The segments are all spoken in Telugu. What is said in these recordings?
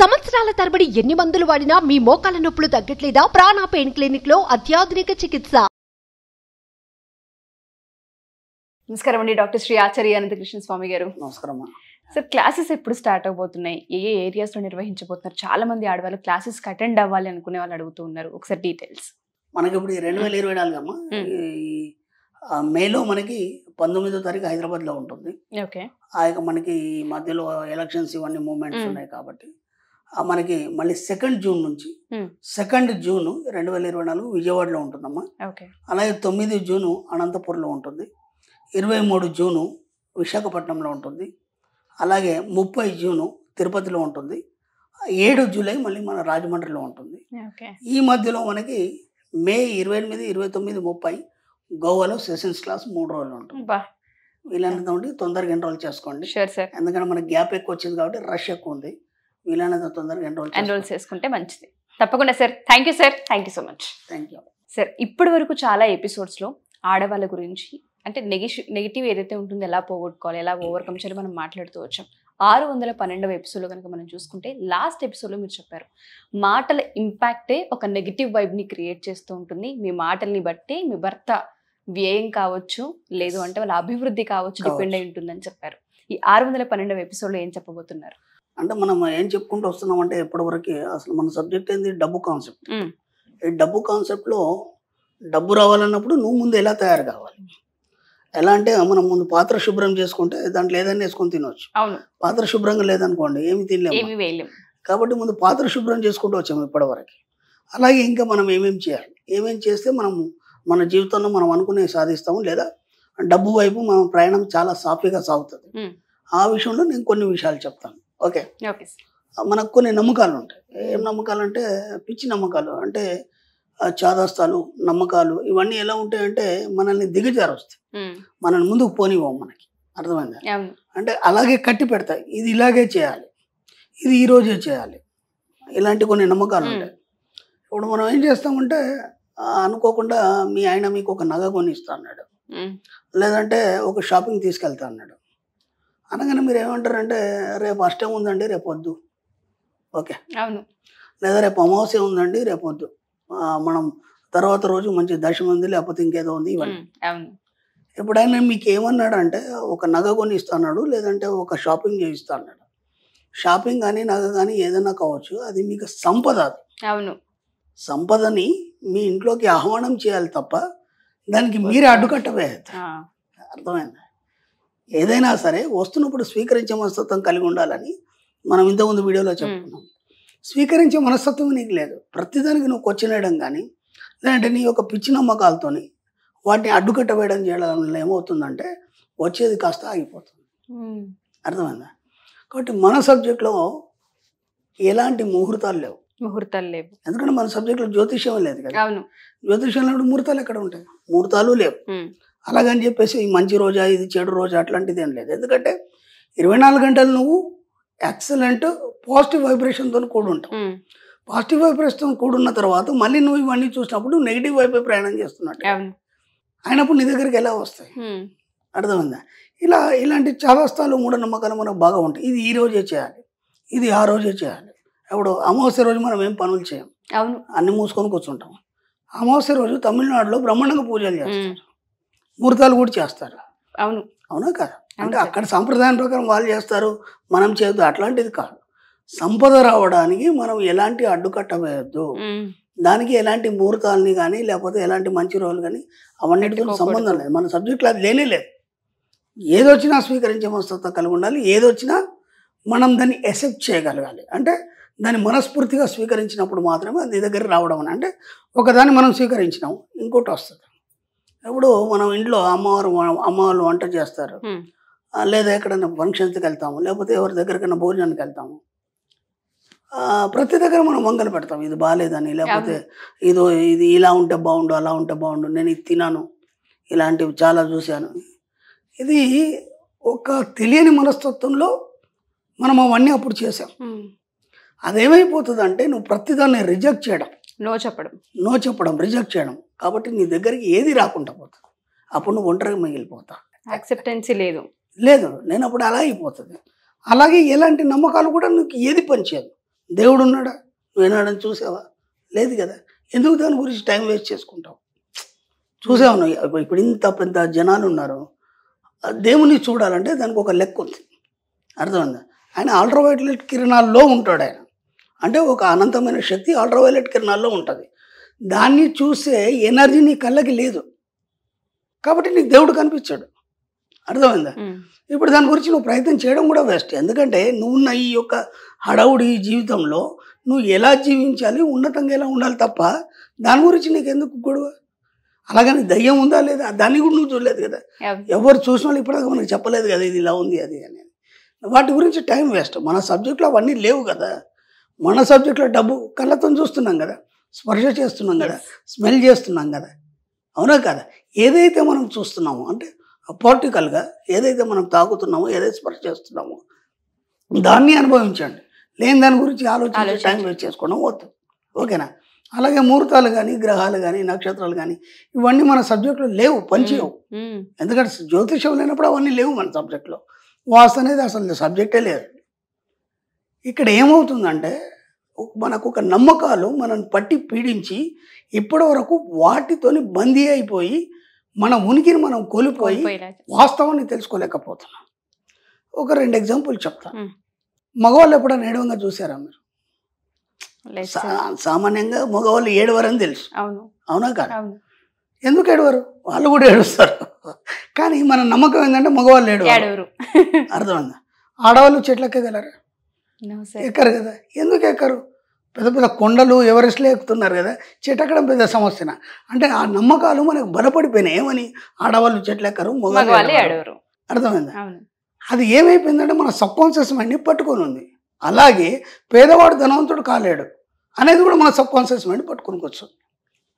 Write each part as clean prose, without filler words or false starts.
సంవత్సరాల తరబడి ఎన్ని మందులు వాడినా మీ మోకాల నొప్పులు తగ్గట్లేదా? ప్రాణ పెయిన్ క్లినిక్ లో అత్యాధునిక చికిత్స. నమస్కారం అండి, డాక్టర్ శ్రీ ఆచార్య అనంతకృష్ణ స్వామి గారు. నమస్కారం సార్, క్లాసెస్ ఎప్పుడు స్టార్ట్ అవబోతున్నాయి? ఏ ఏరియాస్ లో నిర్వహించబోతున్నారు? చాలా మంది ఆడవాళ్ళు క్లాసెస్ అటెండ్ అవ్వాలి అనుకునే వాళ్ళు అడుగుతూ ఉన్నారు. ఒకసారి డీటెయిల్స్. మనకి ఇప్పుడు 2024 అమ్మా, మేలో మనకి 19వ తారీఖు హైదరాబాద్లో ఉంటుంది. ఓకే. మనకి ఈ మధ్యలో ఎలక్షన్స్ ఇవన్నీ మూమెంట్స్ ఉన్నాయి కాబట్టి మనకి మళ్ళీ 2 జూన్ నుంచి 2 జూన్ 2024 విజయవాడలో ఉంటుందమ్మా. అలాగే 9 జూను అనంతపురంలో ఉంటుంది, 23 జూను విశాఖపట్నంలో ఉంటుంది, అలాగే 30 జూను తిరుపతిలో ఉంటుంది, 7 జూలై మళ్ళీ మన రాజమండ్రిలో ఉంటుంది. ఈ మధ్యలో మనకి మే 28, 29, 30 గోవాలో సెషన్స్ క్లాస్ 3 రోజులు ఉంటుంది. వీలైనంత ఉండి తొందరగా ఎన్రోల్ చేసుకోండి. ఎందుకంటే మనకి గ్యాప్ ఎక్కువ వచ్చింది కాబట్టి రష్ ఎక్కువ ఉంది. వీలైనంత తొందరగా ఎన్రోల్ చేసుకుంటే మంచిది. తప్పకుండా sir. Thank you sir. Thank you so much. Thank you sir. ఇప్పటి వరకు చాలా ఎపిసోడ్స్లో ఆడవాళ్ళ గురించి అంటే నెగిటివ్ ఏదైతే ఉంటుందో ఎలా పోగొట్టుకోవాలి, ఎలా ఓవర్కమ్ చేయాలి మనం మాట్లాడుతూ వచ్చాం. 612వ ఎపిసోడ్లో కనుక మనం చూసుకుంటే లాస్ట్ ఎపిసోడ్లో మీరు చెప్పారు, మాటల ఇంపాక్టే ఒక నెగిటివ్ వైబ్ని క్రియేట్ చేస్తూ ఉంటుంది. మీ మాటల్ని బట్టి మీ భర్త వ్యయం కావచ్చు, లేదు అంటే వాళ్ళ అభివృద్ధి కావచ్చు, డిపెండ్ అయి ఉంటుందని చెప్పారు. ఈ 612వ ఎపిసోడ్లో ఏం చెప్పబోతున్నారు? అంటే మనం ఏం చెప్పుకుంటూ వస్తున్నాం అంటే ఇప్పటివరకు అసలు మన సబ్జెక్ట్ ఏంది? డబ్బు కాన్సెప్ట్. ఈ డబ్బు కాన్సెప్ట్లో డబ్బు రావాలన్నప్పుడు నువ్వు ముందు ఎలా తయారు కావాలి, ఎలా అంటే మనం ముందు పాత్ర శుభ్రం చేసుకుంటే దాంట్లో ఏదైనా వేసుకొని తినవచ్చు. పాత్ర శుభ్రంగా లేదనుకోండి ఏమి తినలేము. కాబట్టి ముందు పాత్ర శుభ్రం చేసుకుంటూ వచ్చాము ఇప్పటివరకు. అలాగే ఇంకా మనం ఏమేమి చేయాలి, ఏమేమి చేస్తే మనము మన జీవితంలో మనం అనుకునే సాధిస్తాము, లేదా డబ్బు వైపు మన ప్రయాణం చాలా సాఫీగా సాగుతుంది. ఆ విషయంలో నేను కొన్ని విషయాలు చెప్తాను. ఓకే. మనకు కొన్ని నమ్మకాలు ఉంటాయి. ఏం నమ్మకాలు అంటే పిచ్చి నమ్మకాలు, అంటే చాదస్తాలు నమ్మకాలు. ఇవన్నీ ఎలా ఉంటాయంటే మనల్ని దిగజారుస్తాయి, మనల్ని ముందుకు పోనివ్వం. మనకి అర్థమైందా? అంటే అలాగే కట్టి పెడతాయి. ఇది ఇలాగే చేయాలి, ఇది ఈరోజే చేయాలి, ఇలాంటి కొన్ని నమ్మకాలు ఉంటాయి. ఇప్పుడు మనం ఏం చేస్తామంటే అనుకోకుండా మీ ఆయన మీకు ఒక నగ కొనిస్తా అన్నాడు, లేదంటే ఒక షాపింగ్ తీసుకెళ్తా అన్నాడు. అనగానే మీరు ఏమంటారంటే రేపు అష్టం ఉందండి రేపు వద్దు. ఓకే. లేదా రేపు అమావాస్య ఉందండి రేపు వద్దు, మనం తర్వాత రోజు మంచి దర్శనం ఉంది, లేకపోతే ఇంకేదో ఉంది, ఇవన్నీ. ఇప్పుడు ఆయన మీకు ఏమన్నాడు అంటే ఒక నగ కొని ఇస్తాడు, లేదంటే ఒక షాపింగ్ చేయిస్తా అన్నాడు. షాపింగ్ కానీ నగ కానీ ఏదైనా కావచ్చు, అది మీకు సంపద. అది సంపదని మీ ఇంట్లోకి ఆహ్వానం చేయాలి తప్ప దానికి మీరే అడ్డుకట్టవేయద్దు. అర్థమైందా? ఏదైనా సరే వస్తున్నప్పుడు స్వీకరించే మనస్తత్వం కలిగి ఉండాలని మనం ఇంతకుముందు వీడియోలో చెప్పుకున్నాం. స్వీకరించే మనస్తత్వం నీకు లేదు. ప్రతిదానికి నువ్వు కొచ్చినేయడం కానీ, లేదంటే నీ యొక్క పిచ్చి నమ్మకాలతోని వాటిని అడ్డుకట్టవేయడం చేయడం వల్ల ఏమవుతుందంటే వచ్చేది కాస్త ఆగిపోతుంది. అర్థమైందా? కాబట్టి మన సబ్జెక్ట్లో ఎలాంటి ముహూర్తాలు లేవు. ఎందుకంటే మన సబ్జెక్ట్లో జ్యోతిష్యం లేదు కదా. జ్యోతిష్యంలో ముహూర్తాలు ఎక్కడ ఉంటాయి? ముహూర్తాలు లేవు. అలాగని చెప్పేసి ఈ మంచి రోజా ఇది చెడు రోజా అట్లాంటిది ఏం లేదు. ఎందుకంటే 24 గంటలు నువ్వు ఎక్సలెంట్ పాజిటివ్ వైబ్రేషన్తో కూడి ఉంటావు. పాజిటివ్ వైబ్రేషన్తో కూడున్న తర్వాత మళ్ళీ నువ్వు ఇవన్నీ చూసినప్పుడు నెగిటివ్ వైపు ప్రయాణం చేస్తున్నట్టు అయినప్పుడు నీ దగ్గరికి ఎలా వస్తాయి? అర్థమైందా? ఇలాంటి చాదస్తాలు మూఢనమ్మకాలు మనకు బాగా ఉంటాయి. ఇది ఈ రోజే చేయాలి, ఇది ఆ రోజే చేయాలి. ఇప్పుడు అమావాస్య రోజు మనం ఏం పనులు చేయం, అన్ని మూసుకొని కూర్చుంటాం. అమావాస్య రోజు తమిళనాడులో బ్రహ్మాండంగా పూజలు చేస్తారు, ముహూర్తాలు కూడా చేస్తారు. అవునా కదా? అంటే అక్కడ సాంప్రదాయం ప్రకారం వాళ్ళు చేస్తారు, మనం చేయొద్దు, అట్లాంటిది కాదు. సంపద రావడానికి మనం ఎలాంటి అడ్డుకట్ట వేయొద్దు, దానికి ఎలాంటి ముహూర్తాలని కానీ లేకపోతే ఎలాంటి మంచి రోజులు కానీ అవన్నిటితో సంబంధం లేదు. మన సబ్జెక్ట్లో అది లేనే లేదు. ఏదొచ్చినా స్వీకరించే మనస్తత్వం కలిగి ఉండాలి. ఏదొచ్చినా మనం దాన్ని యాక్సెప్ట్ చేయగలగాలి. అంటే దాన్ని మనస్ఫూర్తిగా స్వీకరించినప్పుడు మాత్రమే అది దగ్గర రావడం అని. అంటే ఒకదాన్ని మనం స్వీకరించినాం, ఇంకోటి వస్తుంది. ఇప్పుడు మనం ఇంట్లో అమ్మవారు వంట చేస్తారు, లేదా ఎక్కడైనా ఫంక్షన్స్కి వెళ్తాము, లేకపోతే ఎవరి దగ్గరికైనా భోజనానికి వెళ్తాము. ప్రతి దగ్గర మనం వంకలు పెడతాం, ఇది బాగాలేదని, లేకపోతే ఇది ఇలా ఉంటే బాగుండు, అలా ఉంటే బాగుండు, నేను ఇది తినాను, ఇలాంటివి చాలా చూశాను. ఇది ఒక తెలియని మనస్తత్వంలో మనం అవన్నీ అప్పుడు చేసాం. అదేమైపోతుంది అంటే నువ్వు ప్రతిదాన్ని రిజెక్ట్ చేయడం, నో చెప్పడం, రిజెక్ట్ చేయడం. కాబట్టి నీ దగ్గరికి ఏది రాకుండా పోతుంది. అప్పుడు నువ్వు ఒంటరిగా మిగిలిపోతావు. యాక్సెప్టెన్సీ లేదు. నేను అప్పుడు అలా అయిపోతుంది. అలాగే ఎలాంటి నమ్మకాలు కూడా నీకు ఏది పనిచేయదు. దేవుడు ఉన్నాడా? నువ్వేనాడని చూసావా? లేదు కదా. ఎందుకు దాని గురించి టైం వేస్ట్ చేసుకుంటావు? చూసావు నువ్వు ఇప్పుడు ఇంత పెద్ద జనాలు ఉన్నారు, దేవుని చూడాలంటే దానికి ఒక లెక్క ఉంది, అర్థమైందా? ఆయన అల్ట్రావైలెట్ కిరణాల్లో ఉంటాడు ఆయన, అంటే ఒక అనంతమైన శక్తి అల్ట్రావైలెట్ కిరణాల్లో ఉంటుంది. దాన్ని చూసే ఎనర్జీ నీ కళ్ళకి లేదు కాబట్టి నీకు దేవుడు కనిపించాడు, అర్థమైందా? ఇప్పుడు దాని గురించి నువ్వు ప్రయత్నం చేయడం కూడా వేస్ట్. ఎందుకంటే నువ్వున్న ఈ యొక్క హడావుడి జీవితంలో నువ్వు ఎలా జీవించాలి, ఉన్నతంగా ఎలా ఉండాలి తప్ప దాని గురించి నీకు ఎందుకు గొడవ? అలాగని దయ్యం ఉందా లేదా దాన్ని కూడా నువ్వు చూడలేదు కదా. ఎవరు చూసిన వాళ్ళు ఇప్పటిదాకా మనకు చెప్పలేదు కదా ఇది ఇలా ఉంది అది అని. వాటి గురించి టైం వేస్ట్. మన సబ్జెక్ట్లో అవన్నీ లేవు కదా. మన సబ్జెక్ట్లో డబ్బు కళ్ళతో చూస్తున్నాం కదా, స్పర్శ చేస్తున్నాం కదా, స్మెల్ చేస్తున్నాం కదా, అవునా కదా? ఏదైతే మనం చూస్తున్నామో అంటే పార్టికల్గా ఏదైతే మనం తాకుతున్నామో, ఏదైతే స్పర్శ చేస్తున్నామో దాన్ని అనుభవించండి. లేని దాని గురించి ఆలోచించి టైం వేస్ట్ చేసుకోవడం వద్దు, ఓకేనా? అలాగే ముహూర్తాలు కానీ, గ్రహాలు కానీ, నక్షత్రాలు కానీ ఇవన్నీ మన సబ్జెక్టులో లేవు, పనిచేయవు. ఎందుకంటే జ్యోతిషం లేనప్పుడు అవన్నీ లేవు మన సబ్జెక్ట్లో. వాస్తు అనేది అసలు సబ్జెక్టే లేదు. ఇక్కడ ఏమవుతుందంటే మనకు ఒక నమ్మకాలు మనల్ని పట్టి పీడించి ఇప్పటి వరకు వాటితోని బందీ అయిపోయి మన ఉనికిని మనం కోల్పోయి వాస్తవాన్ని తెలుసుకోలేకపోతున్నాం. ఒక 2 ఎగ్జాంపుల్ చెప్తాను. మగవాళ్ళు ఎప్పుడైనా ఏడవంగా చూసారా మీరు? సామాన్యంగా మగవాళ్ళు ఏడవరని తెలుసు, అవునా కాదు? ఎందుకు ఏడవరు? వాళ్ళు కూడా ఏడుస్తారు. కానీ మన నమ్మకం ఏంటంటే మగవాళ్ళు ఏడవరు, అర్థమైందా? ఆడవాళ్ళు చెట్లు ఎక్కగలరా? ఎక్కరు కదా. ఎందుకు ఎక్కరు? పెద్ద పెద్ద కొండలు ఎవరెస్ట్లో ఎక్కుతున్నారు కదా, చెట్టు ఎక్కడం పెద్ద సమస్యన. అంటే ఆ నమ్మకాలు మనకు బలపడిపోయినాయి. ఏమని? ఆడవాళ్ళు చెట్లు ఎక్కరు, మగవాళ్ళు ఏడవరు, అర్థమైందా? అది ఏమైపోయిందంటే మన సబ్కాన్షియస్ మైండ్ని పట్టుకొని ఉంది. అలాగే పేదవాడు ధనవంతుడు కాలేడు అనేది కూడా మన సబ్కాన్షియస్ మైండ్ పట్టుకొని కూర్చోండి,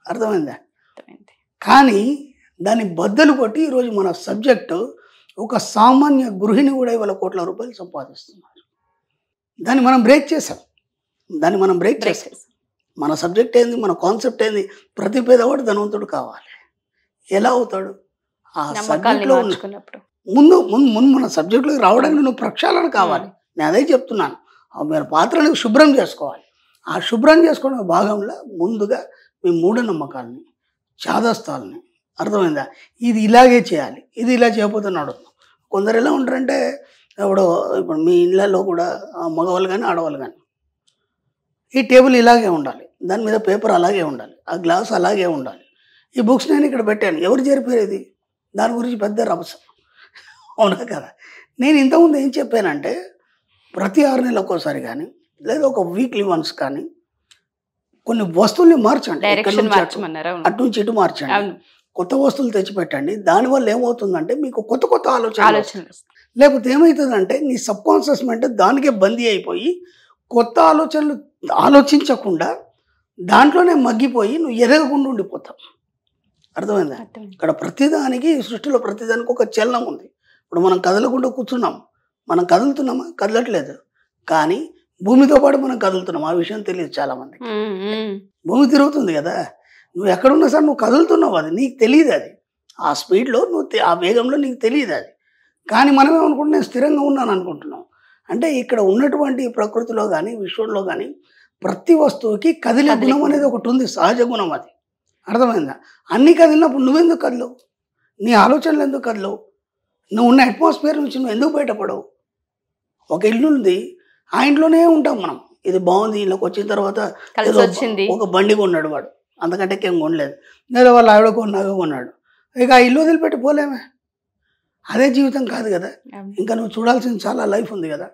అర్థమైందా? కానీ దాన్ని బద్దలు కొట్టి ఈరోజు మన సబ్జెక్టు ఒక సామాన్య గృహిణి కూడా ఇవాళ కోట్ల రూపాయలు సంపాదిస్తున్నారు. దాన్ని మనం బ్రేక్ చేసాం. మన సబ్జెక్ట్ ఏంది, మన కాన్సెప్ట్ ఏంది? ప్రతి పేదవాడు ధనవంతుడు కావాలి. ఎలా అవుతాడు? ఆ సబ్జెక్ట్లో ముందు మన సబ్జెక్టులోకి రావడానికి నువ్వు ప్రక్షాళన కావాలి. నేను అదే చెప్తున్నాను. మీరు పాత్రను శుభ్రం చేసుకోవాలి. ఆ శుభ్రం చేసుకునే భాగంలో ముందుగా మీ మూఢనమ్మకాలని, చాదస్తాలని, అర్థమైందా? ఇది ఇలాగే చేయాలి, ఇది ఇలా చేయకపోతే నడవదు. కొందరు ఎలా ఉంటారంటే ఇప్పుడు మీ ఇళ్ళల్లో కూడా మగవాళ్ళు కానీ ఆడవాళ్ళు కానీ ఈ టేబుల్ ఇలాగే ఉండాలి, దాని మీద పేపర్ అలాగే ఉండాలి, ఆ గ్లాస్ అలాగే ఉండాలి, ఈ బుక్స్ నేను ఇక్కడ పెట్టాను, ఎవరు చేరిపోయేది? దాని గురించి పెద్ద రభసం, అవునా కదా? నేను ఇంతకుముందు ఏం చెప్పానంటే ప్రతి 6 నెలలకు ఒకసారి కానీ లేదా ఒక వీక్లీ వన్స్ కానీ కొన్ని వస్తువుల్ని మార్చండి, అటు నుంచి ఇటు మార్చండి, కొత్త వస్తువులు తెచ్చిపెట్టండి. దానివల్ల ఏమవుతుందంటే మీకు కొత్త కొత్త ఆలోచన. లేకపోతే ఏమవుతుందంటే నీ సబ్కాన్షియస్ మైండ్ దానికే బందీ అయిపోయి కొత్త ఆలోచనలు ఆలోచించకుండా దాంట్లోనే మగ్గిపోయి నువ్వు ఎదగకుండా ఉండిపోతావు, అర్థమైందా? ఇక్కడ ప్రతిదానికి, సృష్టిలో ప్రతిదానికి ఒక చలనం ఉంది. ఇప్పుడు మనం కదలకుండా కూర్చున్నాం, మనం కదులుతున్నామా? కదలట్లేదు. కానీ భూమితో పాటు మనం కదులుతున్నాం, ఆ విషయం తెలియదు చాలామందికి. భూమి తిరుగుతుంది కదా, నువ్వు ఎక్కడున్నా సరే నువ్వు కదులుతున్నావు, అది నీకు తెలియదు. అది ఆ స్పీడ్లో నువ్వు ఆ వేగంలో నీకు తెలియదు అది. కానీ మనం ఏమనుకుంటున్నాం, నేను స్థిరంగా ఉన్నాను అనుకుంటున్నాం. అంటే ఇక్కడ ఉన్నటువంటి ప్రకృతిలో కానీ విశ్వంలో కానీ ప్రతి వస్తువుకి కదిలే గుణం అనేది ఒకటి ఉంది, సహజ గుణం అది, అర్థమైందా? అన్నీ కదిలినప్పుడు నువ్వెందుకు కదలవు? నీ ఆలోచనలు ఎందుకు కదలవు? నువ్వు ఉన్న అట్మాస్ఫియర్ నుంచి నువ్వు ఎందుకు బయటపడవు? ఒక ఇల్లు ఉంది, ఆ ఇంట్లోనే ఉంటాం మనం. ఇది బాగుంది, ఇళ్ళకి వచ్చిన తర్వాత ఒక బండి కొన్నాడు వాడు, అంతకంటే ఏం కొనలేదు, లేదా వాళ్ళు ఆవిడ కొన్నాగా కొన్నాడు, ఇక ఆ ఇల్లు వదిలిపెట్టి పోలేమే. అదే జీవితం కాదు కదా, ఇంకా నువ్వు చూడాల్సిన చాలా లైఫ్ ఉంది కదా.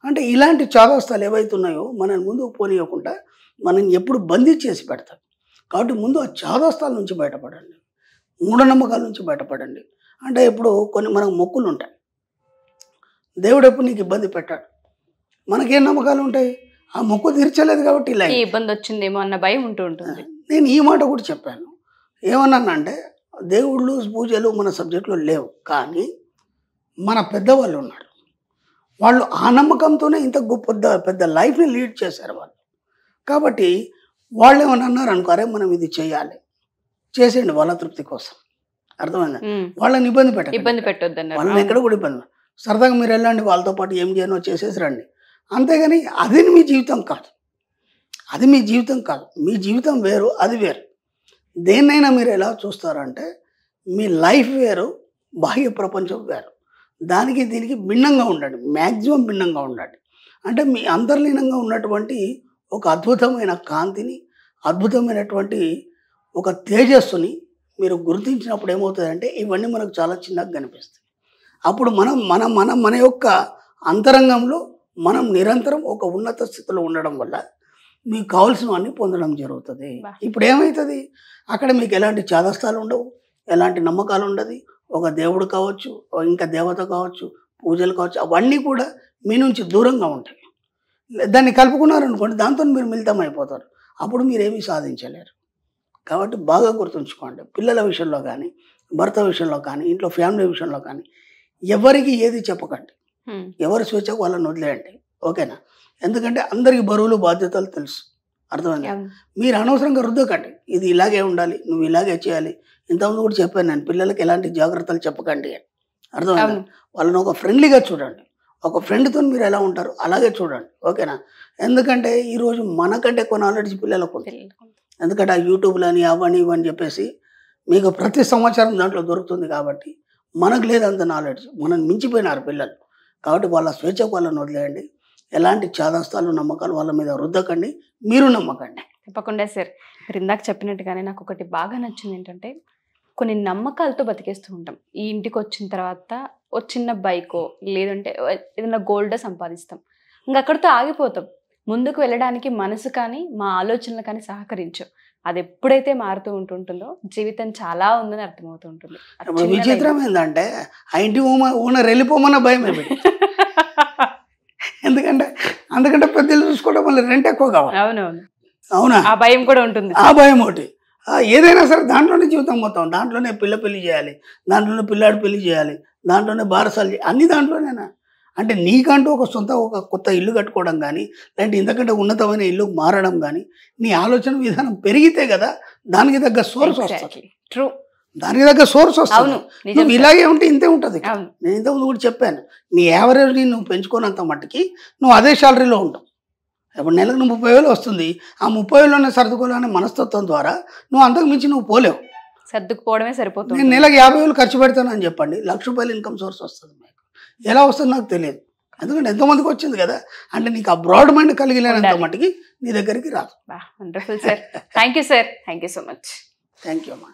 అంటే ఇలాంటి చాదస్తాలు ఏవైతున్నాయో మనల్ని ముందుకు పోనీయకుండా మనం ఎప్పుడు బందీ చేసి పెడతాం. కాబట్టి ముందు ఆ చాదస్తాల నుంచి బయటపడండి, మూఢనమ్మకాల నుంచి బయటపడండి. అంటే ఇప్పుడు కొన్ని మనకు మొక్కులు ఉంటాయి, దేవుడు ఎప్పుడు నీకు ఇబ్బంది పెట్టాడు. మనకేం నమ్మకాలు ఉంటాయి? ఆ మొక్కు తీర్చలేదు కాబట్టి ఇలా ఇబ్బంది వచ్చిందేమో అన్న భయం ఉంటుంది. నేను ఈ మాట కూడా చెప్పాను. ఏమన్నానంటే దేవుళ్ళు పూజలు మన సబ్జెక్టులో లేవు, కానీ మన పెద్దవాళ్ళు ఉన్నారు, వాళ్ళు ఆ నమ్మకంతోనే ఇంత గొప్ప పెద్ద లైఫ్ని లీడ్ చేశారు వాళ్ళు. కాబట్టి వాళ్ళు ఏమన్నా అన్నారు అనుకో, అరే మనం ఇది చేయాలి, చేసేయండి వాళ్ళ తృప్తి కోసం, అర్థమైందా? వాళ్ళని ఇబ్బంది పెట్టొద్దు, వాళ్ళని ఎక్కడ కూడా ఇబ్బంది. సరదాగా మీరు వెళ్ళండి, వాళ్ళతో పాటు ఏం చేయనో చేసేసి రండి, అంతేగాని అది మీ జీవితం కాదు. అది మీ జీవితం కాదు. మీ జీవితం వేరు, అది వేరు. దేన్నైనా మీరు ఎలా చూస్తారంటే మీ లైఫ్ వేరు, బాహ్య ప్రపంచం వేరు. దానికి దీనికి భిన్నంగా ఉండండి, మ్యాక్సిమం భిన్నంగా ఉండండి. అంటే మీ అంతర్లీనంగా ఉన్నటువంటి ఒక అద్భుతమైన కాంతిని, అద్భుతమైనటువంటి ఒక తేజస్సుని మీరు గుర్తించినప్పుడు ఏమవుతుందంటే ఇవన్నీ మనకు చాలా చిన్నగా కనిపిస్తాయి. అప్పుడు మన యొక్క అంతరంగంలో మనం నిరంతరం ఒక ఉన్నత స్థితిలో ఉండడం వల్ల మీకు కావాల్సినవన్నీ పొందడం జరుగుతుంది. ఇప్పుడు ఏమవుతుంది, అక్కడ మీకు ఎలాంటి చాదస్తాలు ఉండవు, ఎలాంటి నమ్మకాలు ఉండదు. ఒక దేవుడు కావచ్చు, ఇంకా దేవత కావచ్చు, పూజలు కావచ్చు, అవన్నీ కూడా మీ నుంచి దూరంగా ఉంటాయి. దాన్ని కలుపుకున్నారనుకోండి, దాంతో మీరు మిళితం అయిపోతారు. అప్పుడు మీరేమీ సాధించలేరు. కాబట్టి బాగా గుర్తుంచుకోండి, పిల్లల విషయంలో కానీ, భర్త విషయంలో కానీ, ఇంట్లో ఫ్యామిలీ విషయంలో కానీ ఎవరికి ఏది చెప్పకండి. ఎవరి స్వేచ్ఛకు వాళ్ళని వదిలేయండి. ఓకేనా? ఎందుకంటే అందరికీ బరువులు బాధ్యతలు తెలుసు. అర్థమైంది? మీరు అనవసరంగా రుద్దకండి. ఇది ఇలాగే ఉండాలి, నువ్వు ఇలాగే చేయాలి. ఇంతకుముందు కూడా చెప్పాను నేను, పిల్లలకి ఎలాంటి జాగ్రత్తలు చెప్పకండి అని. అర్థమైంది? వాళ్ళని ఒక ఫ్రెండ్లీగా చూడండి. ఒక ఫ్రెండ్తో మీరు ఎలా ఉంటారు అలాగే చూడండి. ఓకేనా? ఎందుకంటే ఈరోజు మనకంటే ఎక్కువ నాలెడ్జ్ పిల్లలకు ఉంది. ఎందుకంటే ఆ యూట్యూబ్లు అని అవని ఇవని చెప్పేసి మీకు ప్రతి సంవత్సరం దాంట్లో దొరుకుతుంది. కాబట్టి మనకు లేదు అంత నాలెడ్జ్, మనం మించిపోయినారు పిల్లలు. కాబట్టి వాళ్ళ స్వేచ్ఛకు వాళ్ళని వదిలేయండి. ఎలాంటి చాదస్తాలు నమ్మకాలు వాళ్ళ మీద రుద్దకండి, మీరు నమ్మకండి. తప్పకుండా సార్. మీరు ఇందాక చెప్పినట్టుగానే నాకు ఒకటి బాగా నచ్చింది ఏంటంటే, కొన్ని నమ్మకాలతో బతికేస్తూ ఉంటాం. ఈ ఇంటికి వచ్చిన తర్వాత ఒక చిన్న బైకో లేదంటే ఏదైనా గోల్డో సంపాదిస్తాం, ఇంకా అక్కడితో ఆగిపోతాం. ముందుకు వెళ్ళడానికి మనసు కానీ మా ఆలోచనలు కానీ సహకరించవు. అది ఎప్పుడైతే మారుతూ ఉంటుంటుందో జీవితం చాలా ఉందని అర్థమవుతూ ఉంటుంది. విచిత్రం ఏంటంటే ఆ ఇంటి ఓనర్ వెళ్ళిపోమన్న భయమే. ఎందుకంటే పెద్దలు చూసుకోవడం వల్ల రెంట్ ఎక్కువ కావాలి. అవునవును, అవునా? ఆ భయం కూడా ఉంటుంది. ఆ భయం ఒకటి. ఏదైనా సరే దాంట్లోనే జీవితం మొత్తం, దాంట్లోనే పెళ్లి చేయాలి, దాంట్లోనే పిల్లాడు పెళ్లి చేయాలి, దాంట్లోనే బారసాలు చేయాలి, అన్ని దాంట్లోనేనా? అంటే నీకంటూ ఒక కొత్త ఇల్లు కట్టుకోవడం కానీ, లేదంటే ఇంతకంటే ఉన్నతమైన ఇల్లు మారడం కానీ, నీ ఆలోచన విధానం పెరిగితే కదా దానికి తగ్గ సోర్స్ వస్తుంది. ట్రూ, దానికి తగ్గ సోర్స్ వస్తుంది. నువ్వు ఇలాగే ఉంటే ఇంతే ఉంటుంది. నేను ఇంతకుముందు కూడా చెప్పాను, నీ యావరేజ్ని నువ్వు పెంచుకోనంత మట్టుకి నువ్వు అదే శాలరీలో ఉంటావు. ఇప్పుడు నెలకు నువ్వు 30,000 వస్తుంది, ఆ 30,000లోనే సర్దుకోవాలనే మనస్తత్వం ద్వారా నువ్వు అంతకు మించి నువ్వు పోలేవు. సర్దుకుపోవడమే సరిపోతుంది. నేను నెలకు 50,000 ఖర్చు పెడతాను అని చెప్పండి, ₹1,00,000 ఇన్కమ్ సోర్స్ వస్తుంది. మీకు ఎలా వస్తుంది నాకు తెలియదు. ఎందుకంటే ఎంతోమందికి వచ్చింది కదా. అంటే నీకు ఆ బ్రాడ్ మైండ్ కలిగినంత మట్టుకి నీ దగ్గరికి రాదు. Wonderful sir. Thank you sir. Thank you so much. Thank you అమ్మా.